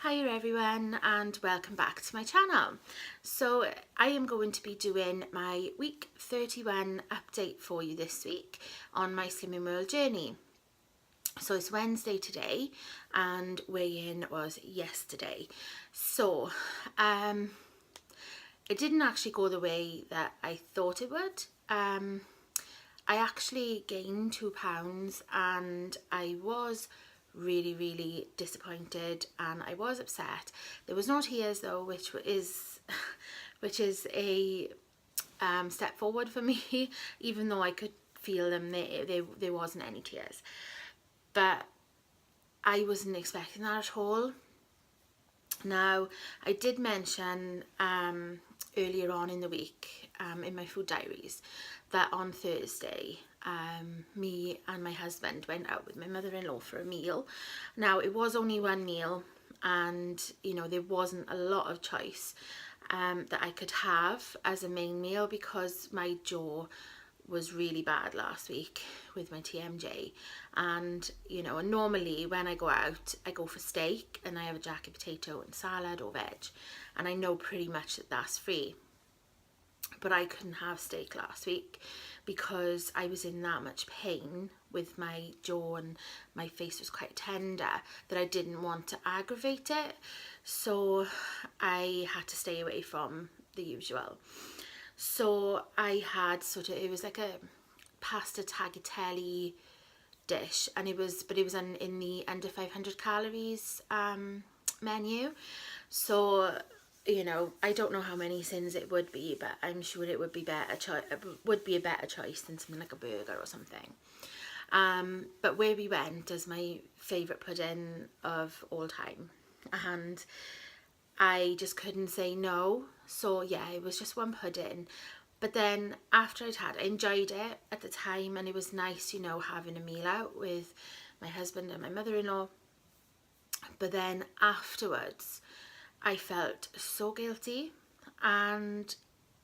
Hi everyone and welcome back to my channel. So I am going to be doing my week 31 update for you this week on my Slimming World journey. So it's Wednesday today and weigh-in was yesterday. So it didn't actually go the way that I thought it would. I actually gained £2 and I was really disappointed and I was upset. There was no tears though, which is a step forward for me, even though I could feel them. There wasn't any tears, but I wasn't expecting that at all. Now, I did mention earlier on in the week in my food diaries that on Thursday me and my husband went out with my mother-in-law for a meal. Now, it was only one meal and, you know, there wasn't a lot of choice that I could have as a main meal because my jaw was really bad last week with my TMJ, and you know, normally when I go out I go for steak and I have a jacket potato and salad or veg, and I know pretty much that that's free, but I couldn't have steak last week because I was in that much pain with my jaw and my face was quite tender that I didn't want to aggravate it, so I had to stay away from the usual. So I had it was like a pasta tagliatelle dish, and it was in the under 500 calories menu. So, you know, I don't know how many sins it would be, but I'm sure it would be a better choice than something like a burger or something. But where we went is my favourite pudding of all time, and I just couldn't say no. So yeah, it was just one pudding. But then after I enjoyed it at the time, and it was nice, you know, having a meal out with my husband and my mother-in-law. But then afterwards, I felt so guilty, and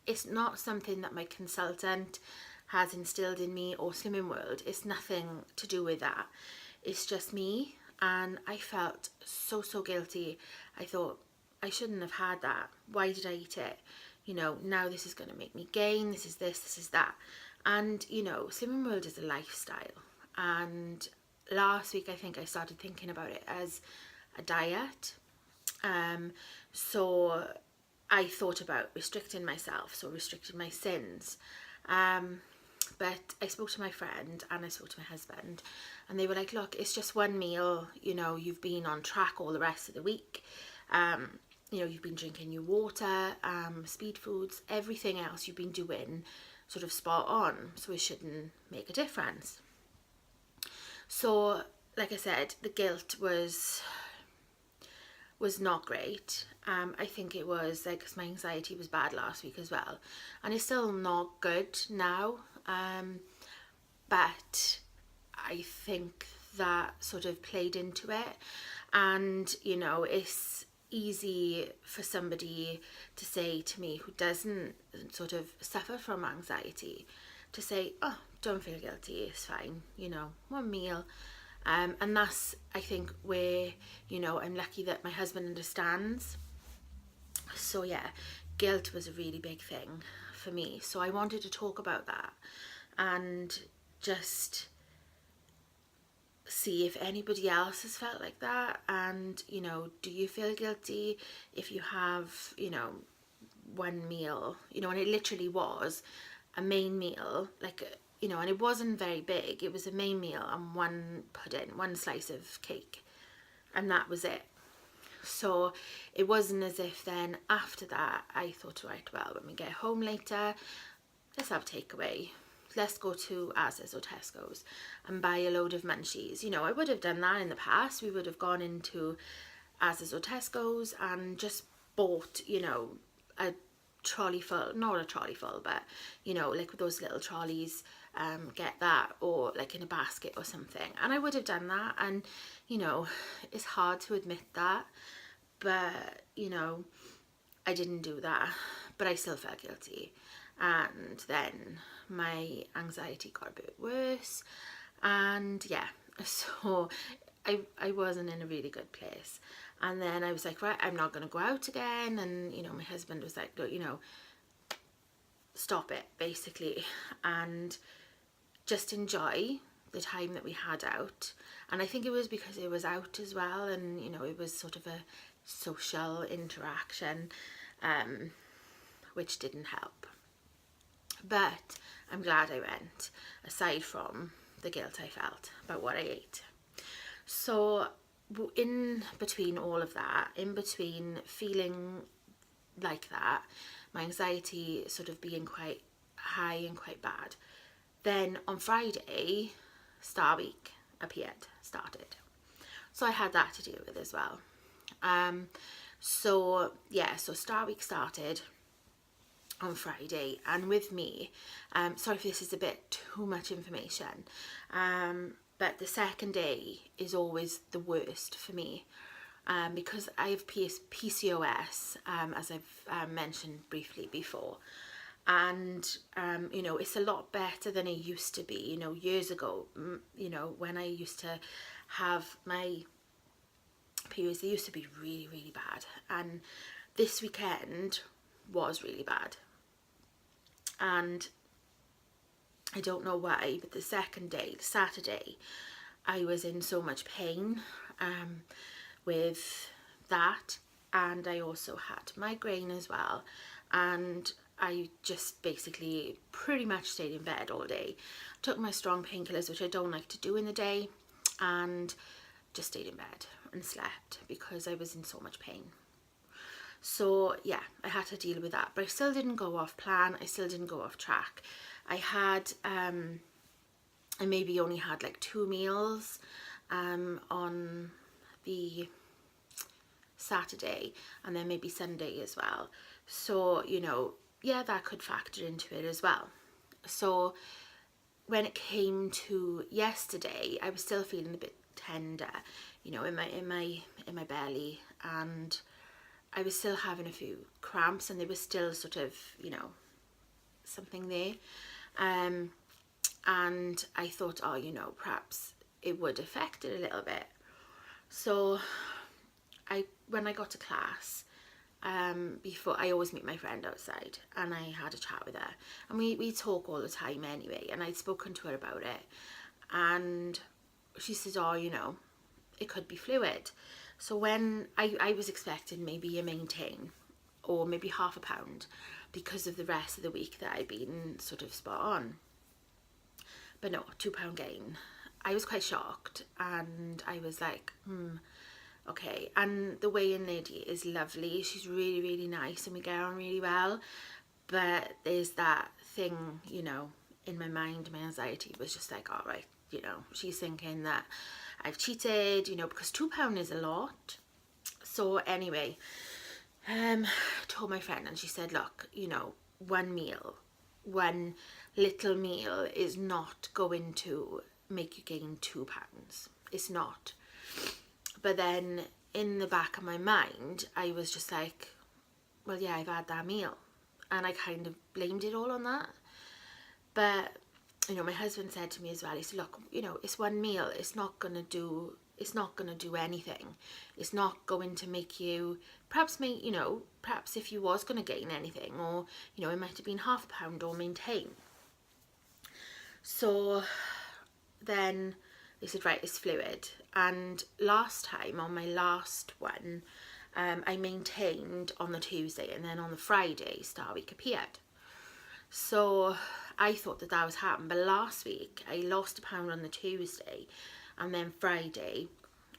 it's not something that my consultant has instilled in me or Slimming World. It's nothing to do with that. It's just me, and I felt so guilty. I thought, I shouldn't have had that. Why did I eat it? You know, now this is going to make me gain. This is this, this is that. And, you know, Slimming World is a lifestyle. And last week, I think I started thinking about it as a diet. So I thought about restricting myself, so restricting my sins. But I spoke to my friend and I spoke to my husband, and they were like, look, it's just one meal, you know, you've been on track all the rest of the week. You know, you've been drinking your water, speed foods, everything else you've been doing sort of spot on, so it shouldn't make a difference. So, like I said, the guilt was not great. I think it was like, because my anxiety was bad last week as well, and it's still not good now, but I think that sort of played into it. And you know, it's easy for somebody to say to me who doesn't sort of suffer from anxiety to say, oh, don't feel guilty, it's fine, you know, one meal. And that's, I think, where, you know, I'm lucky that my husband understands. So yeah, guilt was a really big thing for me. So I wanted to talk about that and just see if anybody else has felt like that. And, you know, do you feel guilty if you have, you know, one meal, you know, and it literally was a main meal, like, you know, and it wasn't very big. It was a main meal and one pudding, one slice of cake, and that was it. So it wasn't as if then after that I thought, right, well, when we get home later, let's have takeaway. Let's go to Asda's or Tesco's and buy a load of munchies. You know, I would have done that in the past. We would have gone into Asda's or Tesco's and just bought, you know, a trolley full, not a trolley full, but, you know, like with those little trolleys, get that, or like in a basket or something. And I would have done that, and, you know, it's hard to admit that, but, you know, I didn't do that, but I still felt guilty. And then my anxiety got a bit worse, and yeah, so I wasn't in a really good place. And then I was like, right, I'm not going to go out again. And, you know, my husband was like, look, you know, stop it, basically, and just enjoy the time that we had out. And I think it was because it was out as well, and, you know, it was sort of a social interaction, which didn't help. But I'm glad I went, aside from the guilt I felt about what I ate. So in between all of that, in between feeling like that, my anxiety sort of being quite high and quite bad, then on Friday, Star Week started. So I had that to deal with as well. So Star Week started on Friday, and with me, sorry if this is a bit too much information, but the second day is always the worst for me, because I have PCOS, as I've mentioned briefly before. And you know, it's a lot better than it used to be. You know, years ago, you know, when I used to have my periods, they used to be really, really bad, and this weekend was really bad. And I don't know why, but the second day, Saturday, I was in so much pain with that, and I also had migraine as well, and I just basically pretty much stayed in bed all day. Took my strong painkillers, which I don't like to do in the day, and just stayed in bed and slept because I was in so much pain. So yeah, I had to deal with that, but I still didn't go off plan. I still didn't go off track. I maybe only had like 2 meals on the Saturday, and then maybe Sunday as well. So, you know, yeah, that could factor into it as well. So when it came to yesterday, I was still feeling a bit tender, you know, in my belly, and I was still having a few cramps, and they were still sort of, you know, something there. And I thought, oh, you know, perhaps it would affect it a little bit. So when I got to class, before, I always meet my friend outside, and I had a chat with her, and we talk all the time anyway, and I'd spoken to her about it, and she said, oh, you know, it could be fluid. So when I was expecting maybe a maintain, or maybe half a pound, because of the rest of the week that I'd been sort of spot on. But no, £2 gain. I was quite shocked, and I was like, okay. And the weigh-in lady is lovely. She's really, really nice, and we get on really well. But there's that thing, you know, in my mind, my anxiety was just like, all right, you know, she's thinking that I've cheated, you know, because £2 is a lot. So anyway, I told my friend, and she said, look, you know, one little meal is not going to make you gain £2. It's not. But then in the back of my mind, I was just like, well, yeah, I've had that meal, and I kind of blamed it all on that. But, you know, my husband said to me as well, he said, look, you know, it's one meal, it's not going to do anything. It's not going to make you, perhaps if you was going to gain anything, or, you know, it might have been half a pound or maintain. So then they said, right, it's fluid. And last time, on my last one, I maintained on the Tuesday, and then on the Friday, Star Week appeared. So I thought that was happened, but last week I lost £1 on the Tuesday, and then Friday,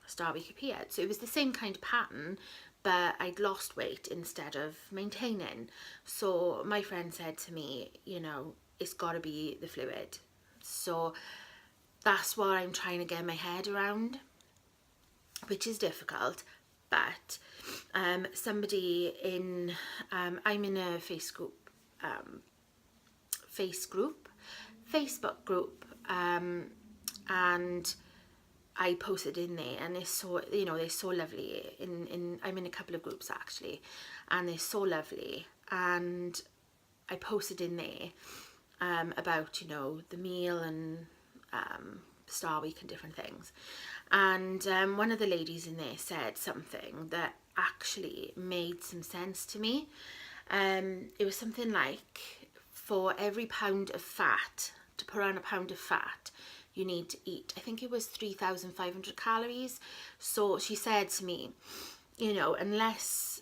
Star Week appeared. So it was the same kind of pattern, but I'd lost weight instead of maintaining. So my friend said to me, you know, it's got to be the fluid. So that's what I'm trying to get my head around, which is difficult. But somebody in, I'm in a Facebook group, and I posted in there, and they're so, you know, they're so lovely. I'm in a couple of groups actually, and they're so lovely. And I posted in there about, you know, the meal, and Star Week and different things. And one of the ladies in there said something that actually made some sense to me. It was something like, for every pound of fat, to put on a pound of fat, you need to eat, I think it was 3,500 calories. So she said to me, you know, unless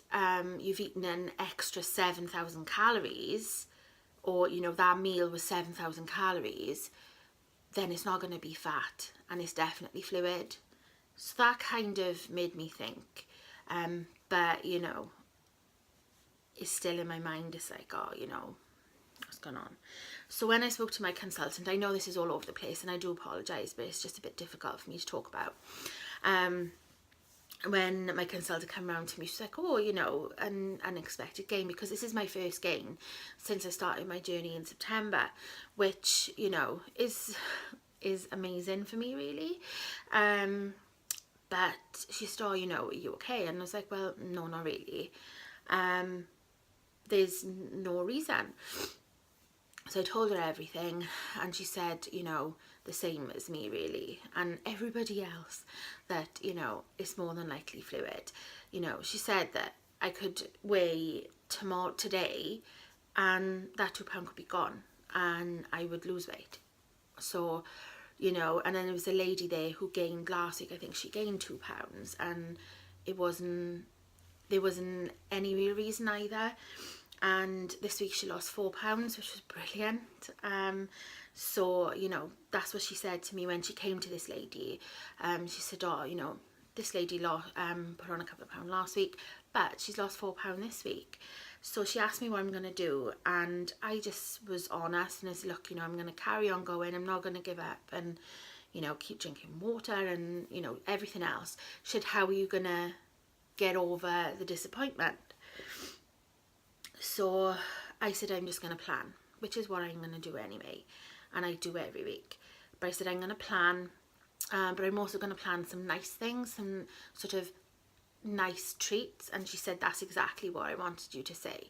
you've eaten an extra 7,000 calories, or, you know, that meal was 7,000 calories, then it's not going to be fat, and it's definitely fluid. So that kind of made me think. But, you know, it's still in my mind. It's like, oh, you know, what's going on? So when I spoke to my consultant, I know this is all over the place and I do apologise, but it's just a bit difficult for me to talk about. When my consultant came around to me, she's like, oh, you know, an unexpected gain, because this is my first gain since I started my journey in September, which, you know, is amazing for me, really. But she said, oh, you know, are you okay? And I was like, well, no, not really. There's no reason. So I told her everything, and she said, you know, the same as me, really, and everybody else, that, you know, it's more than likely fluid. You know, she said that I could weigh today, and that £2 could be gone, and I would lose weight. So, you know, and then there was a lady there who gained last week, I think she gained £2, and there wasn't any real reason either. And this week she lost £4, which was brilliant. So, you know, that's what she said to me when she came to this lady. She said, oh, you know, this lady put on a couple of pounds last week, but she's lost £4 this week. So she asked me what I'm going to do, and I just was honest and I said, look, you know, I'm going to carry on going. I'm not going to give up, and, you know, keep drinking water and, you know, everything else. She said, how are you going to get over the disappointment? So I said, I'm just going to plan, which is what I'm going to do anyway, and I do every week. But I said, I'm going to plan, but I'm also going to plan some nice things, some sort of nice treats. And she said, that's exactly what I wanted you to say.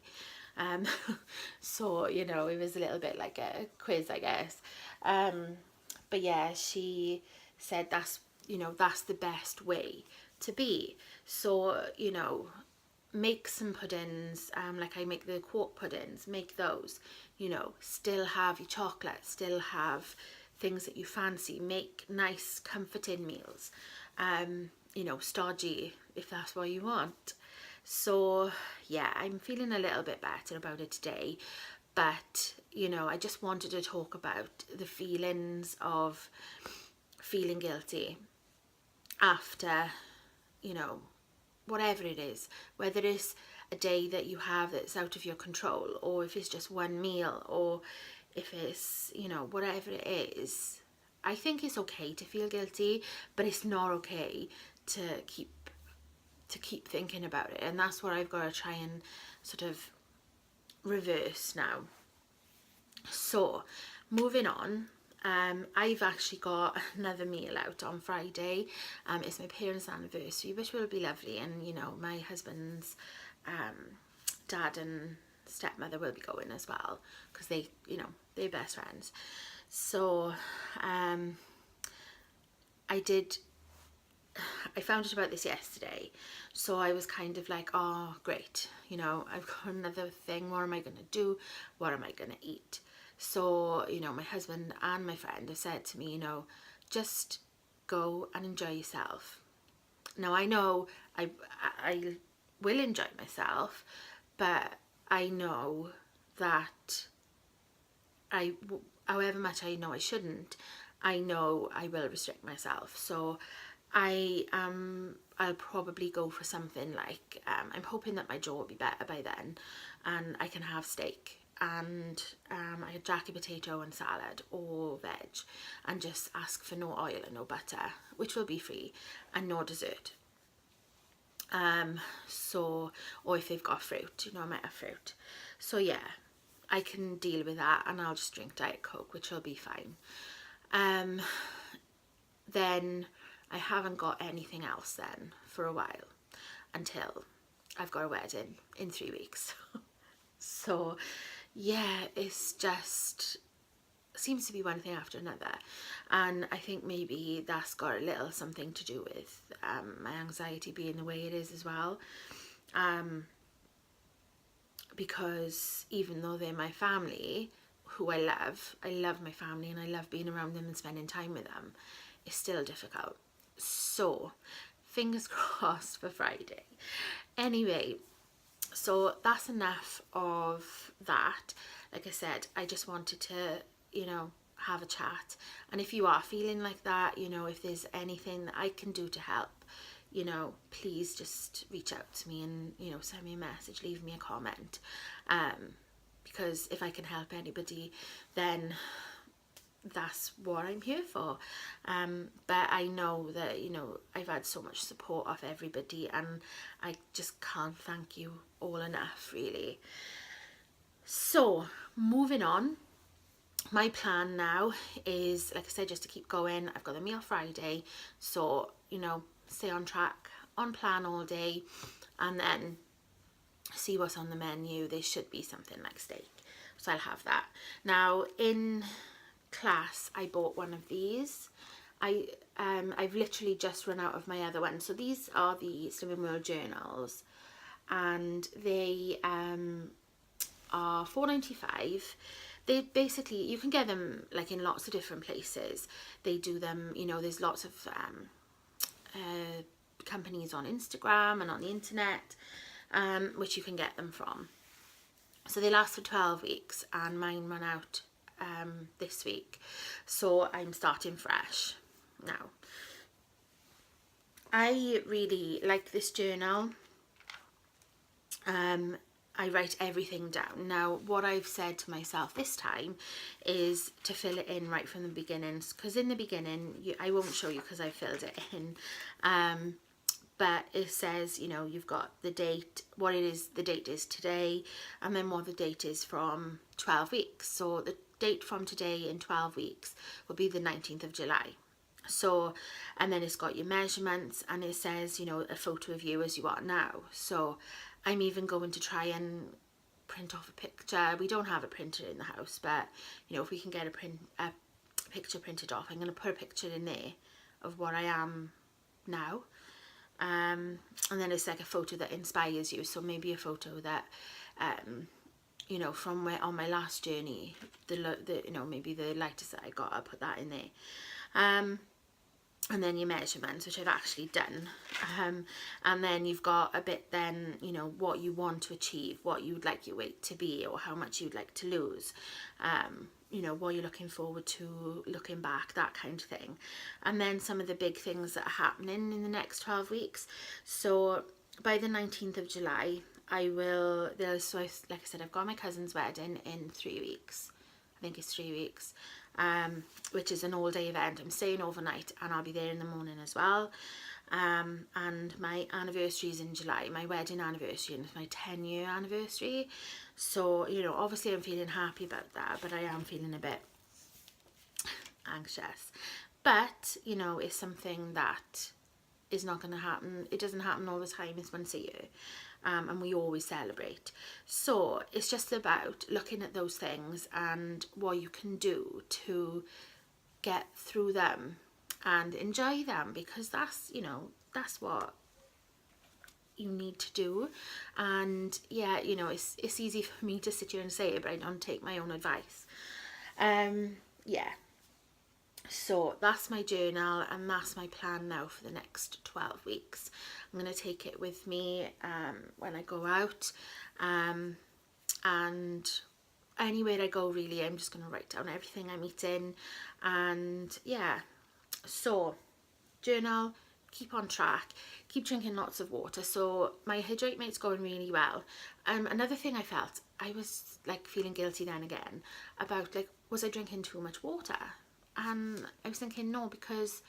So, you know, it was a little bit like a quiz, I guess. But yeah, she said that's, you know, that's the best way to be. So, you know, make some puddings, like I make the quark puddings, make those, you know, still have your chocolate, still have things that you fancy, make nice comforting meals, you know, stodgy if that's what you want. So yeah, I'm feeling a little bit better about it today, but, you know, I just wanted to talk about the feelings of feeling guilty after, you know, whatever it is, whether it's a day that you have that's out of your control, or if it's just one meal, or if it's, you know, whatever it is. I think it's okay to feel guilty, but it's not okay to keep thinking about it, and that's what I've got to try and sort of reverse now. So moving on, I've actually got another meal out on Friday. It's my parents' anniversary, which will be lovely, and, you know, my husband's dad and stepmother will be going as well, because they, you know, they're best friends. So I found out about this yesterday, so I was kind of like, oh great, you know, I've got another thing, what am I going to do, what am I going to eat? So, you know, my husband and my friend have said to me, you know, just go and enjoy yourself. Now I know I will enjoy myself, but I know that however much I know I shouldn't, I know I will restrict myself. So I'll probably go for something like, I'm hoping that my jaw will be better by then, and I can have steak and I had jacket potato and salad or veg, and just ask for no oil and no butter, which will be free, and no dessert. So, or if they've got fruit, you know, I might have fruit. So yeah, I can deal with that, and I'll just drink Diet Coke, which will be fine. Then I haven't got anything else then for a while, until I've got a wedding in 3 weeks. So yeah, it's just seems to be one thing after another, and I think maybe that's got a little something to do with my anxiety being the way it is as well, because even though they're my family who I love my family and I love being around them and spending time with them, it's still difficult. So fingers crossed for Friday. Anyway, so that's enough of that. Like I said, I just wanted to, you know, have a chat. And if you are feeling like that, you know, if there's anything that I can do to help, you know, please just reach out to me and, you know, send me a message, leave me a comment. Because if I can help anybody, then that's what I'm here for. But I know that, you know, I've had so much support of everybody, and I just can't thank you all enough, really. So moving on, my plan now is, like I said, just to keep going. I've got the meal Friday, so, you know, stay on track, on plan all day, and then see what's on the menu. There should be something like steak, so I'll have that. Now in class I bought one of these. I've literally just run out of my other one. So these are the Slimming World journals, and they are £4.95. They basically, you can get them like in lots of different places. They do them, you know, there's lots of companies on Instagram and on the internet, which you can get them from. So they last for 12 weeks, and mine run out this week, so I'm starting fresh now. I really like this journal. I write everything down. Now what I've said to myself this time is to fill it in right from the beginning, because in the beginning I won't show you because I filled it in, but it says, you know, you've got the date, what it is, the date is today, and then what the date is from 12 weeks. So the date from today in 12 weeks will be the 19th of July. So, and then it's got your measurements, and it says, you know, a photo of you as you are now. So I'm even going to try and print off a picture. We don't have a printer in the house, but, you know, if we can get a picture printed off, I'm going to put a picture in there of what I am now. And then it's like a photo that inspires you. So maybe a photo that, you know, from where on my last journey, the you know, maybe the lightest that I got, I'll put that in there. And then your measurements, which I've actually done, and then you've got a bit then, you know, what you want to achieve, what you would like your weight to be, or how much you'd like to lose, you know, what you're looking forward to looking back, that kind of thing. And then some of the big things that are happening in the next 12 weeks. So by the 19th of July, I will, so like I said, I've got my cousin's wedding in 3 weeks. I think it's 3 weeks, which is an all-day event. I'm staying overnight, and I'll be there in the morning as well. And my anniversary is in July, my wedding anniversary, and it's my 10-year anniversary. So, you know, obviously I'm feeling happy about that, but I am feeling a bit anxious. But, you know, it's something that is not going to happen. It doesn't happen all the time. It's once a year. And we always celebrate. So it's just about looking at those things and what you can do to get through them and enjoy them, because that's, you know, that's what you need to do. And yeah, you know, it's easy for me to sit here and say it, but I don't take my own advice. Yeah, so that's my journal, and that's my plan now for the next 12 weeks. I'm going to take it with me when I go out, and anywhere I go really, I'm just going to write down everything I'm eating. And yeah, so journal, keep on track, keep drinking lots of water. So my Hydrate Mate's going really well. Another thing I felt, I was like feeling guilty then again about, like, was I drinking too much water? And I was thinking, no, because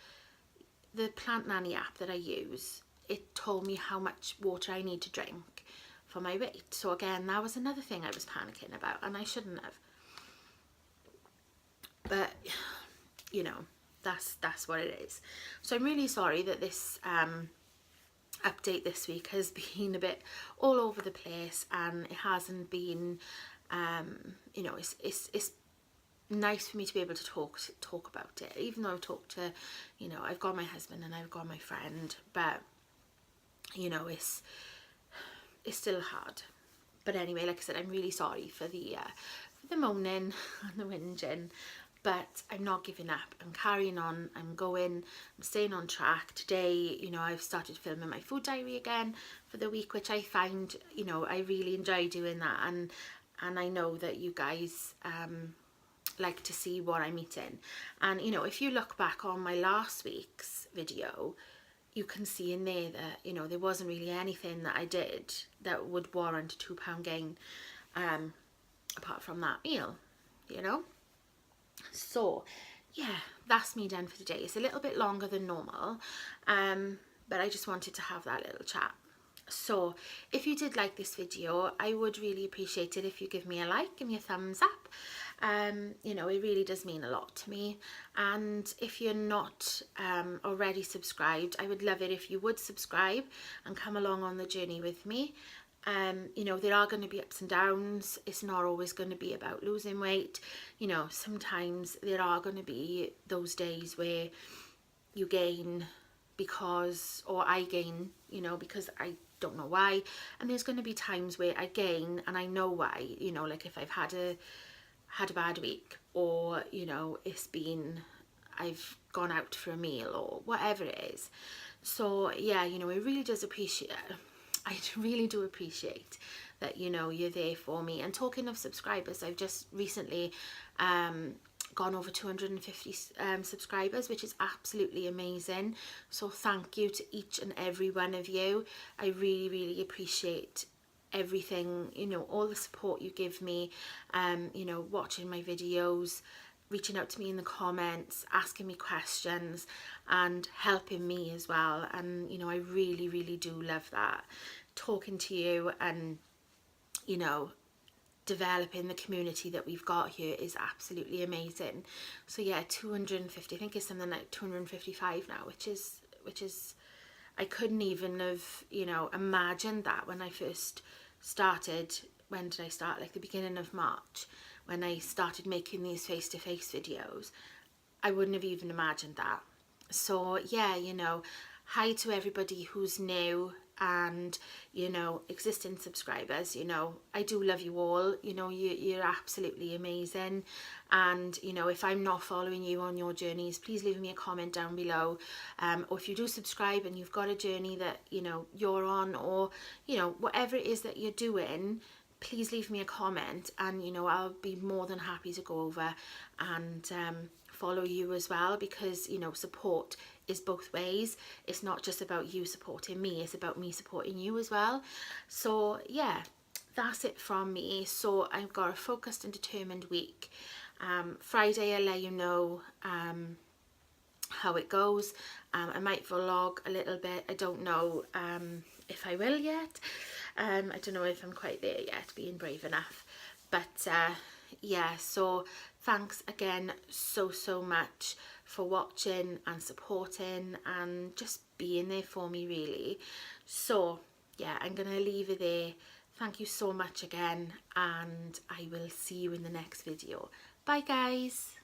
the Plant Nanny app that I use, it told me how much water I need to drink for my weight. So again, that was another thing I was panicking about, and I shouldn't have. But, you know, that's what it is. So I'm really sorry that this update this week has been a bit all over the place, and it hasn't been, you know, it's nice for me to be able to talk about it, even though I've talked to, you know, I've got my husband and I've got my friend, but you know, it's still hard. But anyway, like I said, I'm really sorry for the moaning and the whinging, but I'm not giving up. I'm carrying on. I'm going. I'm staying on track. Today, you know, I've started filming my food diary again for the week, which I find, you know, I really enjoy doing that, and I know that you guys like to see what I'm eating. And you know, if you look back on my last week's video, you can see in there that, you know, there wasn't really anything that I did that would warrant a £2 gain, apart from that meal, you know. So yeah, that's me done for today. It's a little bit longer than normal, but I just wanted to have that little chat. So if you did like this video, I would really appreciate it if you give me a like, give me a thumbs up. You know, it really does mean a lot to me. And if you're not already subscribed, I would love it if you would subscribe and come along on the journey with me. You know, there are going to be ups and downs. It's not always going to be about losing weight. You know, sometimes there are going to be those days where you gain because, or I gain, you know, because I don't know why. And there's going to be times where I gain and I know why, you know, like if I've had a bad week, or, you know, I've gone out for a meal or whatever it is. So yeah, you know, I really do appreciate that, you know, you're there for me. And talking of subscribers, I've just recently gone over 250 subscribers, which is absolutely amazing. So thank you to each and every one of you. I really, really appreciate everything, you know, all the support you give me, you know, watching my videos, reaching out to me in the comments, asking me questions and helping me as well. And, you know, I really, really do love that. Talking to you and, you know, developing the community that we've got here is absolutely amazing. So yeah, 250, I think it's something like 255 now, which is I couldn't even have, you know, imagined that when I first started. When did I start? Like the beginning of March, when I started making these face-to-face videos. I wouldn't have even imagined that. So yeah, you know, hi to everybody who's new, and, you know, existing subscribers. You know, I do love you all. You know, you're absolutely amazing. And, you know, if I'm not following you on your journeys, please leave me a comment down below. Or if you do subscribe and you've got a journey that, you know, you're on, or, you know, whatever it is that you're doing, please leave me a comment, and, you know, I'll be more than happy to go over and follow you as well, because, you know, support is both ways. It's not just about you supporting me, it's about me supporting you as well. So yeah, that's it from me. So I've got a focused and determined week. Friday I'll let you know how it goes. I might vlog a little bit. I don't know if I will yet. I don't know if I'm quite there yet, being brave enough. But yeah, so thanks again so much for watching and supporting and just being there for me, really. So yeah, I'm gonna leave it there. Thank you so much again, and I will see you in the next video. Bye guys.